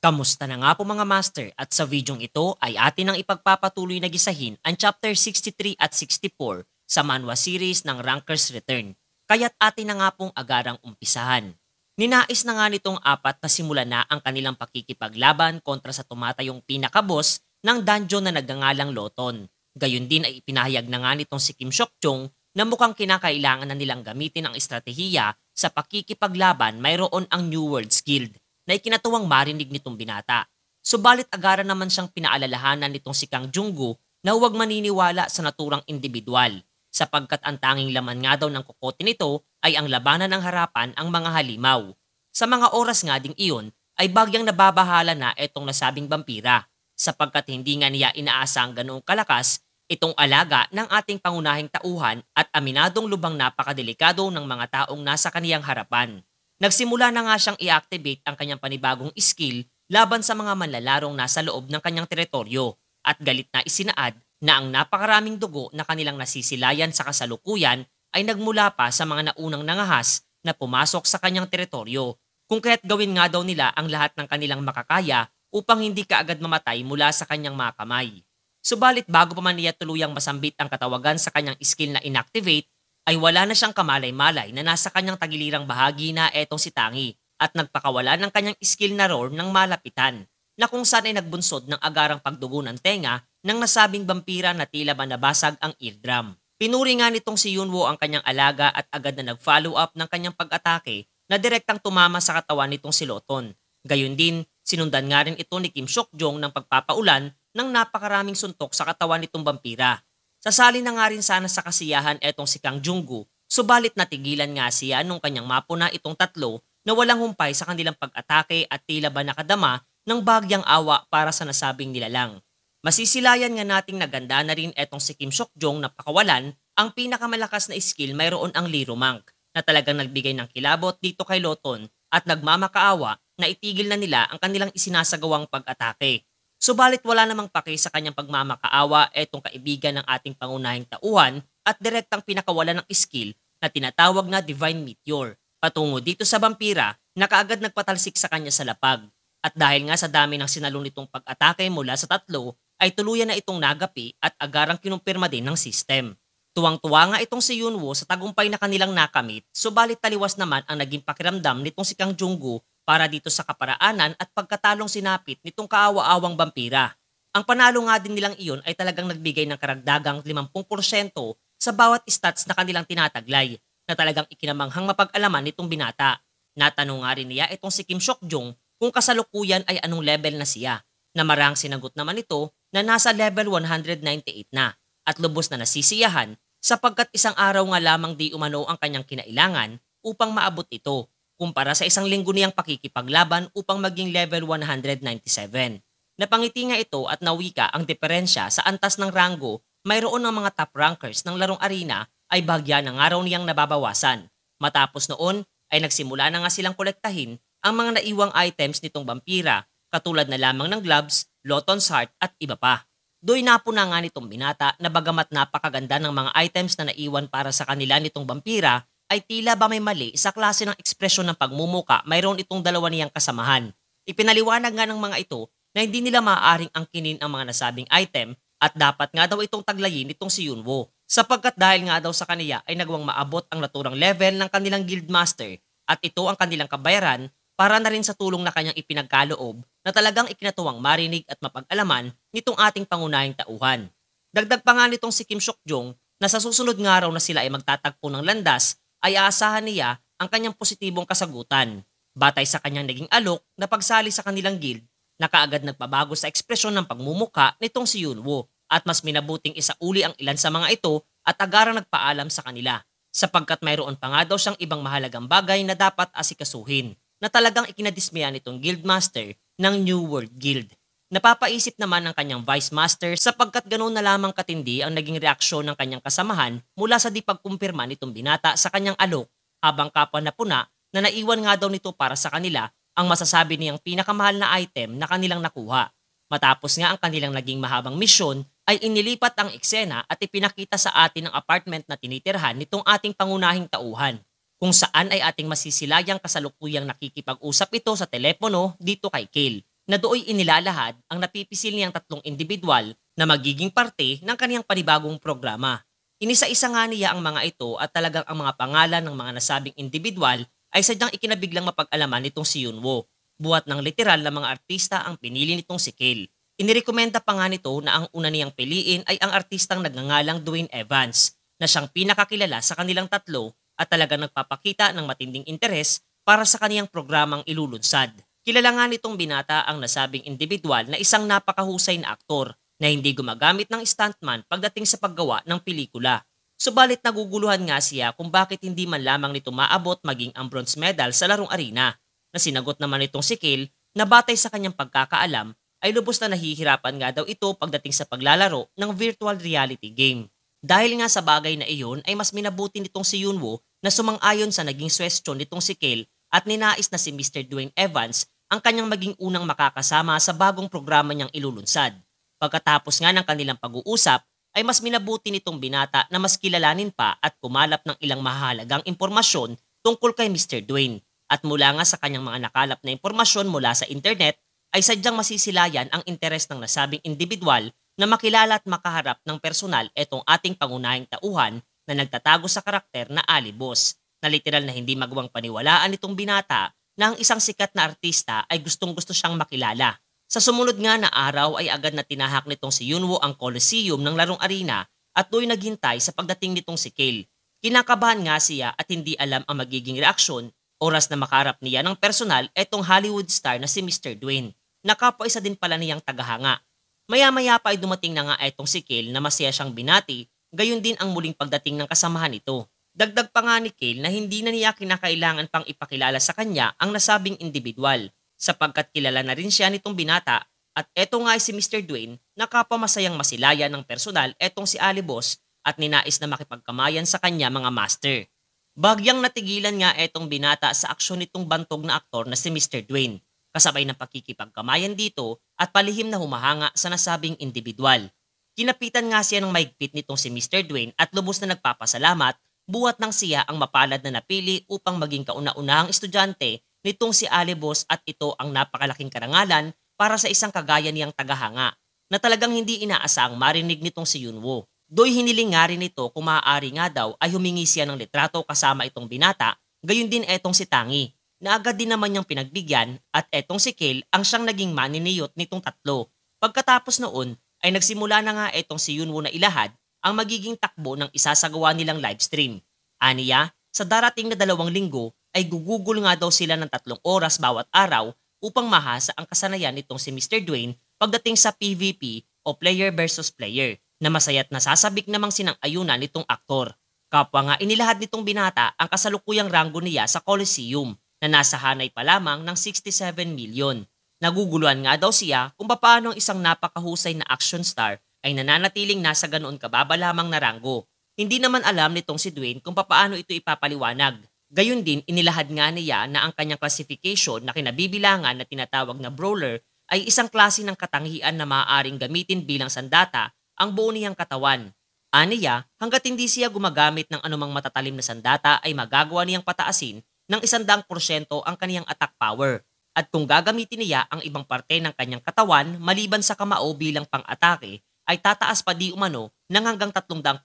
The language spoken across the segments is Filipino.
Kamusta na nga po mga master at sa videong ito ay atin ang ipagpapatuloy na gisahin ang chapter 63 at 64 sa manhwa series ng Ranker's Return. Kaya't atin na nga pong agarang umpisahan. Ninais na nga nitong apat na simula na ang kanilang pakikipaglaban kontra sa tumatayong pinakabos ng dungeon na nagngangalang Loton. Gayun din ay ipinahayag na nga nitong si Kim Seok-jong na mukhang kinakailangan na nilang gamitin ang estratehiya sa pakikipaglaban mayroon ang New World's Guild na ikinatuwang marinig nitong binata. Subalit agaran naman siyang pinaalalahanan nitong si Kang Junggu na huwag maniniwala sa naturang individual sapagkat ang tanging laman nga daw ng kokote nito ay ang labanan ng harapan ang mga halimaw. Sa mga oras nga ding iyon ay bagyang nababahala na itong nasabing vampira sapagkat hindi nga niya inaasang ganoong kalakas itong alaga ng ating pangunahing tauhan at aminadong lubang napakadelikado ng mga taong nasa kaniyang harapan. Nagsimula na nga siyang i-activate ang kanyang panibagong skill laban sa mga manlalarong nasa loob ng kanyang teritoryo at galit na isinaad na ang napakaraming dugo na kanilang nasisilayan sa kasalukuyan ay nagmula pa sa mga naunang nangahas na pumasok sa kanyang teritoryo kung kaya't gawin nga daw nila ang lahat ng kanilang makakaya upang hindi kaagad mamatay mula sa kanyang mga kamay. Subalit bago pa man niya tuluyang masambit ang katawagan sa kanyang skill na inactivate, ay wala na siyang kamalay-malay na nasa kanyang tagilirang bahagi na etong si Tangi at nagpakawala ng kanyang skill na roar ng malapitan na kung saan ay nagbunsod ng agarang pagdugo ng tenga ng nasabing vampira na tila ba nabasag ang eardrum. Pinuri nga nitong si Yunwo ang kanyang alaga at agad na nag-follow up ng kanyang pag-atake na direktang tumama sa katawan nitong si Loton. Gayun din, sinundan nga rin ito ni Kim Seok-jong ng pagpapaulan ng napakaraming suntok sa katawan nitong vampira. Sasali na nga rin sana sa kasiyahan etong si Kang Junggu, subalit natigilan nga siya nung kanyang mapuna itong tatlo na walang humpay sa kanilang pag-atake at tila ba nakadama ng bagyang awa para sa nasabing nilalang. Masisilayan nga nating naganda na rin etong si Kim Seok-jong na pakawalan ang pinakamalakas na skill mayroon ang Liro Monk na talagang nagbigay ng kilabot dito kay Loton at nagmamakaawa na itigil na nila ang kanilang isinasagawang pag-atake. Subalit wala namang pake sa kanyang pagmamakaawa etong kaibigan ng ating pangunahing tauhan at direktang pinakawalan ng skill na tinatawag na Divine Meteor. Patungo dito sa vampira na kaagad nagpatalsik sa kanya sa lapag. At dahil nga sa dami ng sinalon nitong pag-atake mula sa tatlo, ay tuluyan na itong nagapi at agarang kinumpirma din ng system. Tuwang-tuwa nga itong si Yunwo sa tagumpay na kanilang nakamit, subalit taliwas naman ang naging pakiramdam nitong si Kang Junggu para dito sa kaparaanan at pagkatalong sinapit nitong kaawa-awang vampira. Ang panalo nga din nilang iyon ay talagang nagbigay ng karagdagang 50% sa bawat stats na kanilang tinataglay na talagang ikinamanghang mapag-alaman nitong binata. Natanong nga rin niya itong si Kim Seok-jong kung kasalukuyan ay anong level na siya, na marang sinagot naman ito na nasa level 198 na at lubos na nasisiyahan sapagkat isang araw nga lamang di umano ang kanyang kinailangan upang maabot ito kumpara sa isang linggo niyang pakikipaglaban upang maging level 197. Napangiti nga ito at nawika ang diferensya sa antas ng ranggo mayroon ng mga top rankers ng larong arena ay bahagya ng araw niyang nababawasan. Matapos noon ay nagsimula na nga silang kolektahin ang mga naiwang items nitong vampira katulad na lamang ng gloves, Loton's Heart at iba pa. Doy napo na nga nitong binata na bagamat napakaganda ng mga items na naiwan para sa kanila nitong vampira ay tila ba may mali sa klase ng ekspresyon ng pagmumuka mayroon itong dalawa niyang kasamahan. Ipinaliwanag nga ng mga ito na hindi nila maaaring angkinin ang mga nasabing item at dapat nga daw itong taglayin nitong si Yunwo sapagkat dahil nga daw sa kaniya ay nagawang maabot ang naturang level ng kanilang guildmaster at ito ang kanilang kabayaran para na rin sa tulong na kanyang ipinagkaloob na talagang ikinatuwang marinig at mapag-alaman nitong ating pangunahing tauhan. Dagdag pa nga nitong si Kim Seok-jong na sa susunod nga raw na sila ay magtatagpo ng landas ay aasahan niya ang kanyang positibong kasagutan. Batay sa kanyang naging alok na pagsali sa kanilang guild na kaagad nagpabago sa ekspresyon ng pagmumuka nitong si Yunwo at mas minabuting isauli ang ilan sa mga ito at agarang nagpaalam sa kanila sapagkat mayroon pa nga daw siyang ibang mahalagang bagay na dapat asikasuhin na talagang ikinadismaya nitong guildmaster ng New World Guild. Napapaisip naman ang kanyang vice master sapagkat ganoon na lamang katindi ang naging reaksyon ng kanyang kasamahan mula sa di pagkumpirma nitong binata sa kanyang alok habang kapwa na puna na naiwan nga daw nito para sa kanila ang masasabi niyang pinakamahal na item na kanilang nakuha. Matapos nga ang kanilang naging mahabang misyon ay inilipat ang eksena at ipinakita sa atin ang apartment na tinitirhan nitong ating pangunahing tauhan kung saan ay ating masisilayang kasalukuyang nakikipag-usap ito sa telepono dito kay Kale. na dooy inilalahad ang napipisil niyang tatlong individual na magiging parte ng kaniyang panibagong programa. Inisa-isa nga niya ang mga ito at talagang ang mga pangalan ng mga nasabing individual ay sadyang ikinabiglang mapag-alaman nitong si Yunwo. Buhat ng literal na mga artista ang pinili nitong si Kale. Inirekomenda pa nga nito na ang una niyang piliin ay ang artistang nagngangalang Dwayne Evans na siyang pinakakilala sa kanilang tatlo at talagang nagpapakita ng matinding interes para sa kaniyang programang ilulunsad. Kilala nga nitong binata ang nasabing individual na isang napakahusay na aktor na hindi gumagamit ng stuntman pagdating sa paggawa ng pelikula. Subalit naguguluhan nga siya kung bakit hindi man lamang nito maabot maging ang bronze medal sa larong arena, na sinagot naman nitong si Kale na batay sa kanyang pagkakaalam ay lubos na nahihirapan nga daw ito pagdating sa paglalaro ng virtual reality game. Dahil nga sa bagay na iyon ay mas minabuti nitong si Yunwo na sumang-ayon sa naging suwestyon nitong si Kale at ninais na si Mr. Dwayne Evans ang kanyang maging unang makakasama sa bagong programa niyang ilulunsad. Pagkatapos nga ng kanilang pag-uusap, ay mas minabuti nitong binata na mas kilalanin pa at kumalap ng ilang mahalagang impormasyon tungkol kay Mr. Dwayne. At mula nga sa kanyang mga nakalap na impormasyon mula sa internet, ay sadyang masisilayan ang interes ng nasabing individual na makilala at makaharap ng personal etong ating pangunahing tauhan na nagtatago sa karakter na Alibos, na literal na hindi magawang paniwalaan nitong binata na ang isang sikat na artista ay gustong-gusto siyang makilala. Sa sumunod nga na araw ay agad na tinahak nitong si Yunwo ang Coliseum ng larong arena at do'y naghintay sa pagdating nitong si Kale. Kinakabahan nga siya at hindi alam ang magiging reaksyon oras na makaharap niya ng personal etong Hollywood star na si Mr. Dwayne. Nakapwa isa din pala niyang tagahanga. Maya-maya pa ay dumating na nga etong si Kale na masaya siyang binati, gayon din ang muling pagdating ng kasamahan nito. Dagdag pa nga ni Kale na hindi na niya kinakailangan pang ipakilala sa kanya ang nasabing individual, sapagkat kilala na rin siya nitong binata at eto nga ay si Mr. Dwayne na kapamasayang masilaya ng personal etong si Alibos at ninais na makipagkamayan sa kanya mga master. Bagyang natigilan nga etong binata sa aksyon nitong bantog na aktor na si Mr. Dwayne, kasabay ng pakikipagkamayan dito at palihim na humahanga sa nasabing individual. Kinapitan nga siya ng maigpit nitong si Mr. Dwayne at lubos na nagpapasalamat buhat ng siya ang mapalad na napili upang maging kauna-unahang estudyante nitong si Alibos at ito ang napakalaking karangalan para sa isang kagaya niyang tagahanga na talagang hindi inaasang marinig nitong si Yunwo. Do'y hiniling nga rin nito kung maaari nga daw ay humingi siya ng litrato kasama itong binata, gayon din etong si Tangi, na agad din naman niyang pinagbigyan at etong si Kale ang siyang naging maniniyot nitong tatlo. Pagkatapos noon ay nagsimula na nga etong si Yunwo na ilahad ang magiging takbo ng isasagawa nilang livestream. Aniya, sa darating na 2 linggo ay gugugol nga daw sila ng 3 oras bawat araw upang mahasa ang kasanayan nitong si Mr. Dwayne pagdating sa PVP o player versus player, na masaya't nasasabik namang sinang-ayunan nitong aktor. Kapwa nga inilahad nitong binata ang kasalukuyang ranggo niya sa Coliseum na nasa hanay pa lamang ng 67 million. Naguguluhan nga daw siya kung paano ang isang napakahusay na action star ay nananatiling nasa ganoon kababa lamang na ranggo. Hindi naman alam nitong si Dwayne kung paano ito ipapaliwanag. Gayun din, inilahad nga niya na ang kanyang classification na kinabibilangan na tinatawag na brawler ay isang klase ng katangian na maaaring gamitin bilang sandata ang buo niyang katawan. Aniya, hanggat hindi siya gumagamit ng anumang matatalim na sandata ay magagawa niyang pataasin ng 100% ang kaniyang attack power. At kung gagamitin niya ang ibang parte ng kanyang katawan maliban sa kamao bilang pang-atake, ay tataas pa di umano ng hanggang 300%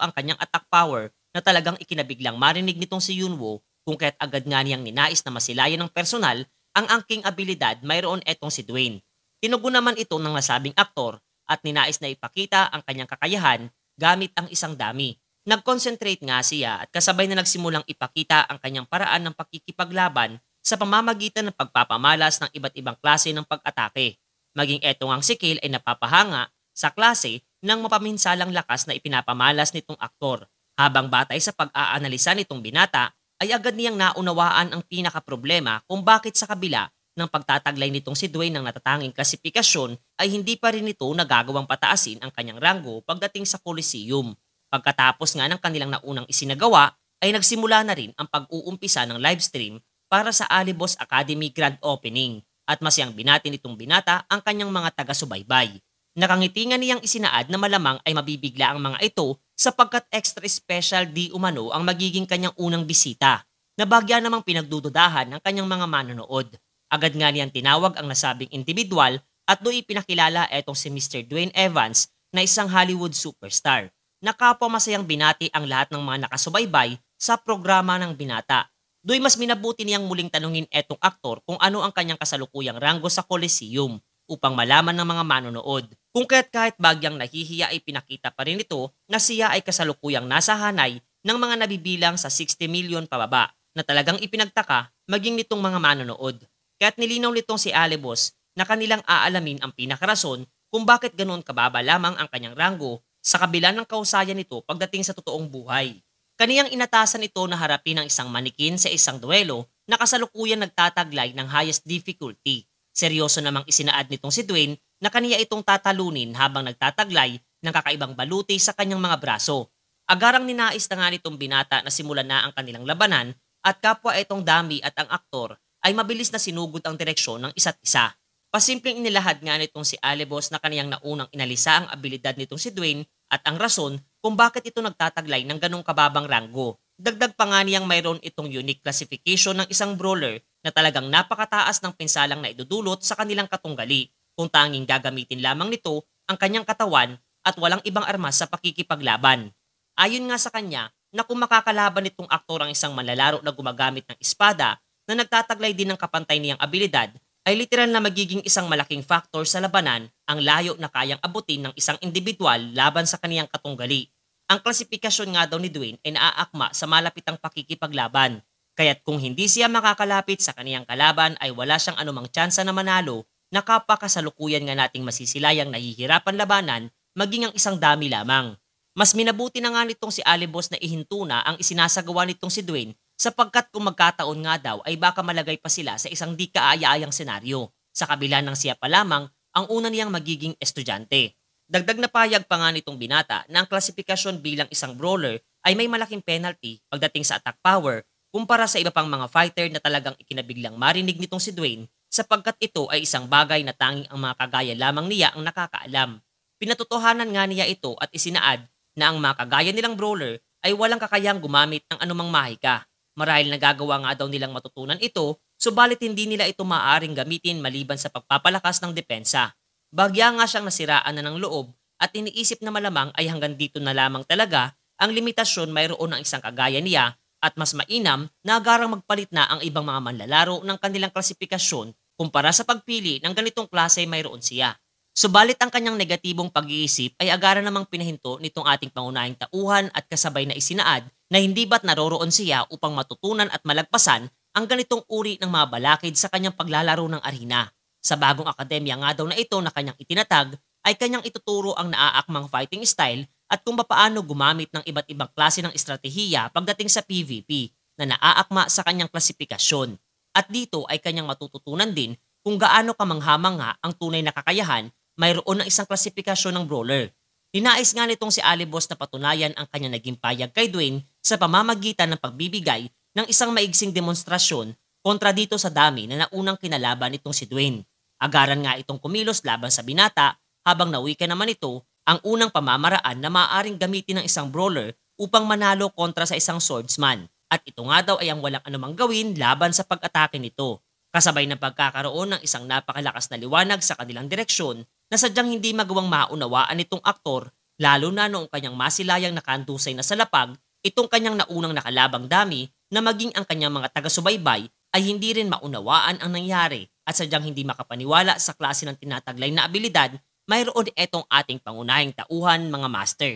ang kanyang attack power, na talagang ikinabiglang marinig nitong si Yunwo kung kaya't agad nga niyang ninais na masilayan ng personal ang angking abilidad mayroon etong si Dwayne. Tinugon naman ito ng nasabing aktor at ninais na ipakita ang kanyang kakayahan gamit ang isang dami. Nag-concentrate nga siya at kasabay na nagsimulang ipakita ang kanyang paraan ng pakikipaglaban sa pamamagitan ng pagpapamalas ng iba't ibang klase ng pag-atake. Maging etong ang si Kale ay napapahanga sa klase ng mapaminsalang lakas na ipinapamalas nitong aktor. Habang batay sa pag-aanalisa nitong binata, ay agad niyang naunawaan ang pinaka-problema kung bakit sa kabila ng pagtataglay nitong si Dwayne ng natatanging klasifikasyon ay hindi pa rin ito nagagawang pataasin ang kanyang ranggo pagdating sa Coliseum. Pagkatapos nga ng kanilang naunang isinagawa, ay nagsimula na rin ang pag-uumpisa ng livestream para sa Alibos Academy Grand Opening at masayang binati nitong binata ang kanyang mga taga-subaybay. Nakangitingan niyang isinaad na malamang ay mabibigla ang mga ito sapagkat extra special di umano ang magiging kanyang unang bisita, na bagya namang pinagdududahan ng kanyang mga manonood. Agad nga niyang tinawag ang nasabing individual at doon ipinakilala etong si Mr. Dwayne Evans na isang Hollywood superstar na kapwa masayang binati ang lahat ng mga nakasubaybay sa programa ng binata. Do'y mas minabuti niyang muling tanungin etong aktor kung ano ang kanyang kasalukuyang ranggo sa Coliseum upang malaman ng mga manonood. Kung kaya't kahit bagyang nahihiya ay pinakita pa rin ito na siya ay kasalukuyang nasa hanay ng mga nabibilang sa 60 million pababa na talagang ipinagtaka maging nitong mga manonood. Kaya't nilinaw nitong si Alebos na kanilang aalamin ang pinakarason kung bakit ganoon kababa lamang ang kanyang ranggo sa kabila ng kausayan nito pagdating sa totoong buhay. Kaniyang inatasan ito na harapin ang isang manikin sa isang duelo na kasalukuyang nagtataglay ng highest difficulty. Seryoso namang isinaad nitong si Dwayne na kaniya itong tatalunin habang nagtataglay ng kakaibang baluti sa kanyang mga braso. Agarang ninais na nga nitong binata na simulan na ang kanilang labanan at kapwa itong dami at ang aktor ay mabilis na sinugod ang direksyon ng isa't isa. Pasimpleng inilahad nga nitong si Alebos na kaniyang naunang inalisa ang abilidad nitong si Dwayne at ang rason kung bakit ito nagtataglay ng ganong kababang ranggo. Dagdag pa nga niyang mayroon itong unique classification ng isang brawler na talagang napakataas ng pinsalang na idudulot sa kanilang katunggali kung tanging gagamitin lamang nito ang kanyang katawan at walang ibang armas sa pakikipaglaban. Ayon nga sa kanya na kung makakalaban nitong aktor ang isang manlalaro na gumagamit ng espada na nagtataglay din ng kapantay niyang abilidad, ay literal na magiging isang malaking factor sa labanan ang layo na kayang abutin ng isang individual laban sa kaniyang katunggali. Ang klasifikasyon nga daw ni Dwayne ay naaakma sa malapitang pakikipaglaban, kaya't kung hindi siya makakalapit sa kaniyang kalaban ay wala siyang anumang tsansa na manalo na kapwa kasalukuyan nga nating masisilayang nahihirapan labanan maging ang isang dami lamang. Mas minabuti na nga nitong si Alebos na ihinto na ang isinasagawa nitong si Dwayne sapagkat kung magkataon nga daw ay baka malagay pa sila sa isang di kaaya-ayang senaryo sa kabila ng siya pa lamang ang una niyang magiging estudyante. Dagdag na payag pa nga nitong binata na ang klasifikasyon bilang isang brawler ay may malaking penalty pagdating sa attack power kumpara sa iba pang mga fighter na talagang ikinabiglang marinig nitong si Dwayne sapagkat ito ay isang bagay na tanging ang mga kagaya lamang niya ang nakakaalam. Pinatotohanan nga niya ito at isinaad na ang mga kagaya nilang brawler ay walang kakayang gumamit ng anumang mahika. Marahil nagagawa nga daw nilang matutunan ito, subalit hindi nila ito maaaring gamitin maliban sa pagpapalakas ng depensa. Bagya nga siyang nasiraan na ng loob at iniisip na malamang ay hanggang dito na lamang talaga ang limitasyon mayroon ng isang kagaya niya at mas mainam na agarang magpalit na ang ibang mga manlalaro ng kanilang klasifikasyon kumpara sa pagpili ng ganitong klase mayroon siya. Subalit ang kanyang negatibong pag-iisip ay agara namang pinahinto nitong ating pangunahing tauhan at kasabay na isinaad na hindi ba't naroroon siya upang matutunan at malagpasan ang ganitong uri ng mga balakid sa kanyang paglalaro ng arena. Sa bagong akademya nga daw na ito na kanyang itinatag ay kanyang ituturo ang naaakmang fighting style at kung paano gumamit ng iba't ibang klase ng estratehiya pagdating sa PVP na naaakma sa kanyang klasifikasyon. At dito ay kanyang matututunan din kung gaano kamangha-mangha ang tunay na kakayahan mayroon ng isang klasifikasyon ng brawler. Ninais nga nitong si Alebos na patunayan ang kanyang naging payag kay Dwayne sa pamamagitan ng pagbibigay ng isang maigsing demonstrasyon kontra dito sa dami na naunang kinalaban nitong si Dwayne. Agaran nga itong kumilos laban sa binata habang nawika naman ito ang unang pamamaraan na maaaring gamitin ng isang brawler upang manalo kontra sa isang swordsman. At ito nga daw ay ang walang anumang gawin laban sa pag-atake nito. Kasabay ng pagkakaroon ng isang napakalakas na liwanag sa kanilang direksyon na sadyang hindi magawang maunawaan nitong aktor lalo na noong kanyang masilayang nakandusay na sa lapag itong kanyang naunang nakalabang dami na maging ang kanyang mga taga-subaybay ay hindi rin maunawaan ang nangyari at sadyang hindi makapaniwala sa klase ng tinataglay na abilidad mayroon itong ating pangunahing tauhan mga master.